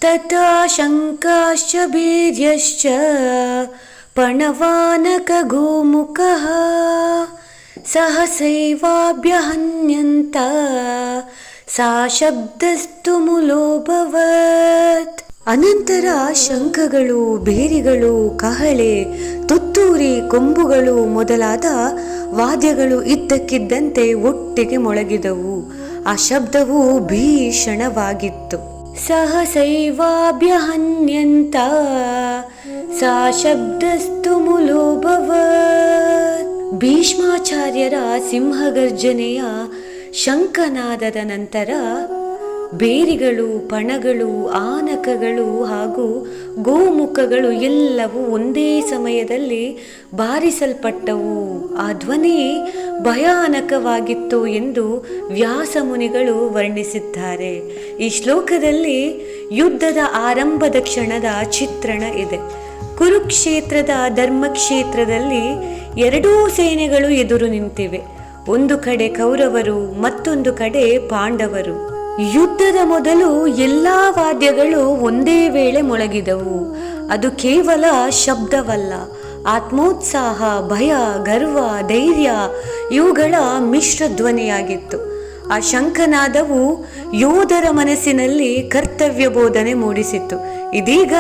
ತಥಾ ಶಂಕಾಶ್ಚ ಭೀರ್ಯಶ್ಚ ಪಣವಾನಕ ಗೋಮುಖಃ ಸಹಸೈವಾಭ್ಯಹನ್ಯಂತ ಸಾ ಶಬ್ದಸ್ತು ಮೂಲೋಭವತ್. ಅನಂತರ ಶಂಖಗಳು, ಬೇರಿಗಳು, ಕಹಳೆ, ತುತ್ತೂರಿ, ಕೊಂಬುಗಳು ಮೊದಲಾದ ವಾದ್ಯಗಳು ಇದ್ದಕ್ಕಿದ್ದಂತೆ ಒಟ್ಟಿಗೆ ಮೊಳಗಿದವು. ಆ ಶಬ್ದವು ಭೀಷಣವಾಗಿತ್ತು. ಸಹಸೈವಾಭ್ಯಹನ್ಯಂತ ಸಾ ಶಬ್ದಸ್ತು ಮೂಲೋಭವತ್. ಭೀಷ್ಮಾಚಾರ್ಯರ ಸಿಂಹಗರ್ಜನೆಯ ಶಂಖನಾದದ ನಂತರ ಬೇರಿಗಳು, ಪಣಗಳು, ಆನಕಗಳು ಹಾಗೂ ಗೋಮುಖಗಳು ಎಲ್ಲವೂ ಒಂದೇ ಸಮಯದಲ್ಲಿ ಬಾರಿಸಲ್ಪಟ್ಟವು. ಆ ಧ್ವನಿ ಭಯಾನಕವಾಗಿತ್ತು ಎಂದು ವ್ಯಾಸಮುನಿಗಳು ವರ್ಣಿಸಿದ್ದಾರೆ. ಈ ಶ್ಲೋಕದಲ್ಲಿ ಯುದ್ಧದ ಆರಂಭದ ಕ್ಷಣದ ಚಿತ್ರಣ ಇದೆ. ಕುರುಕ್ಷೇತ್ರದ ಧರ್ಮಕ್ಷೇತ್ರದಲ್ಲಿ ಎರಡೂ ಸೇನೆಗಳು ಎದುರು ನಿಂತಿವೆ. ಒಂದು ಕಡೆ ಕೌರವರು, ಮತ್ತೊಂದು ಕಡೆ ಪಾಂಡವರು. ಯುದ್ಧದ ಮೊದಲು ಎಲ್ಲಾ ವಾದ್ಯಗಳು ಒಂದೇ ವೇಳೆ ಮೊಳಗಿದವು. ಅದು ಕೇವಲ ಶಬ್ದವಲ್ಲ, ಆತ್ಮೋತ್ಸಾಹ, ಭಯ, ಗರ್ವ, ಧೈರ್ಯ ಇವುಗಳ ಮಿಶ್ರ ಧ್ವನಿಯಾಗಿತ್ತು. ಆ ಶಂಖನಾದವು ಯೋಧರ ಮನಸ್ಸಿನಲ್ಲಿ ಕರ್ತವ್ಯ ಬೋಧನೆ ಮೂಡಿಸಿತು. ಇದೀಗ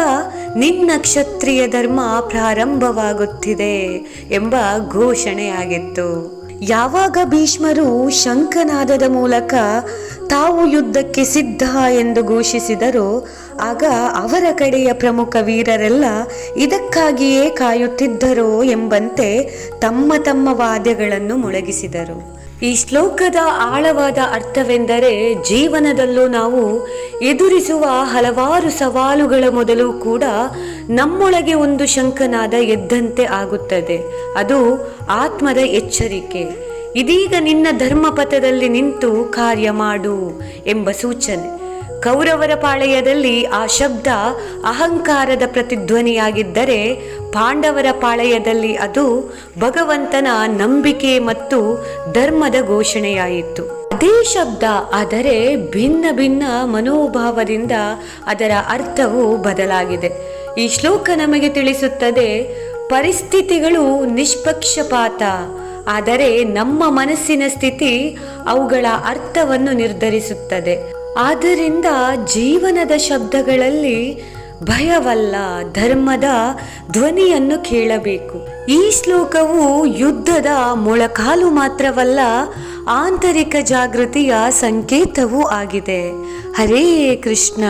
ನಿನ್ನ ಕ್ಷತ್ರಿಯ ಧರ್ಮ ಪ್ರಾರಂಭವಾಗುತ್ತಿದೆ ಎಂಬ ಘೋಷಣೆಯಾಗಿತ್ತು. ಯಾವಾಗ ಭೀಷ್ಮರು ಶಂಖನಾದದ ಮೂಲಕ ತಾವು ಯುದ್ಧಕ್ಕೆ ಸಿದ್ಧ ಎಂದು ಘೋಷಿಸಿದರೋ ಆಗ ಅವರ ಕಡೆಯ ಪ್ರಮುಖ ವೀರರೆಲ್ಲ ಇದಕ್ಕಾಗಿಯೇ ಕಾಯುತ್ತಿದ್ದರೋ ಎಂಬಂತೆ ತಮ್ಮ ತಮ್ಮ ವಾದ್ಯಗಳನ್ನು ಮೊಳಗಿಸಿದರು. ಈ ಶ್ಲೋಕದ ಆಳವಾದ ಅರ್ಥವೆಂದರೆ, ಜೀವನದಲ್ಲೂ ನಾವು ಎದುರಿಸುವ ಹಲವಾರು ಸವಾಲುಗಳ ಮೊದಲು ಕೂಡ ನಮ್ಮೊಳಗೆ ಒಂದು ಶಂಖನಾದ ಎದ್ದಂತೆ ಆಗುತ್ತದೆ. ಅದು ಆತ್ಮದ ಎಚ್ಚರಿಕೆ. ಇದೀಗ ನಿನ್ನ ಧರ್ಮಪಥದಲ್ಲಿ ನಿಂತು ಕಾರ್ಯ ಮಾಡು ಎಂಬ ಸೂಚನೆ. ಕೌರವರ ಪಾಳೆಯದಲ್ಲಿ ಆ ಶಬ್ದ ಅಹಂಕಾರದ ಪ್ರತಿಧ್ವನಿಯಾಗಿದ್ದರೆ, ಪಾಂಡವರ ಪಾಳೆಯದಲ್ಲಿ ಅದು ಭಗವಂತನ ನಂಬಿಕೆ ಮತ್ತು ಧರ್ಮದ ಘೋಷಣೆಯಾಯಿತು. ಅದೇ ಶಬ್ದ, ಆದರೆ ಭಿನ್ನ ಭಿನ್ನ ಮನೋಭಾವದಿಂದ ಅದರ ಅರ್ಥವು ಬದಲಾಗಿದೆ. ಈ ಶ್ಲೋಕ ನಮಗೆ ತಿಳಿಸುತ್ತದೆ, ಪರಿಸ್ಥಿತಿಗಳು ನಿಷ್ಪಕ್ಷಪಾತ, ಆದರೆ ನಮ್ಮ ಮನಸ್ಸಿನ ಸ್ಥಿತಿ ಅವುಗಳ ಅರ್ಥವನ್ನು ನಿರ್ಧರಿಸುತ್ತದೆ. ಆದ್ದರಿಂದ ಜೀವನದ ಶಬ್ದಗಳಲ್ಲಿ ಭಯವಲ್ಲ, ಧರ್ಮದ ಧ್ವನಿಯನ್ನು ಕೇಳಬೇಕು. ಈ ಶ್ಲೋಕವು ಯುದ್ಧದ ಮೊಳಕಾಲು ಮಾತ್ರವಲ್ಲ, ಆಂತರಿಕ ಜಾಗೃತಿಯ ಸಂಕೇತವೂ ಆಗಿದೆ. ಹರೇ ಕೃಷ್ಣ.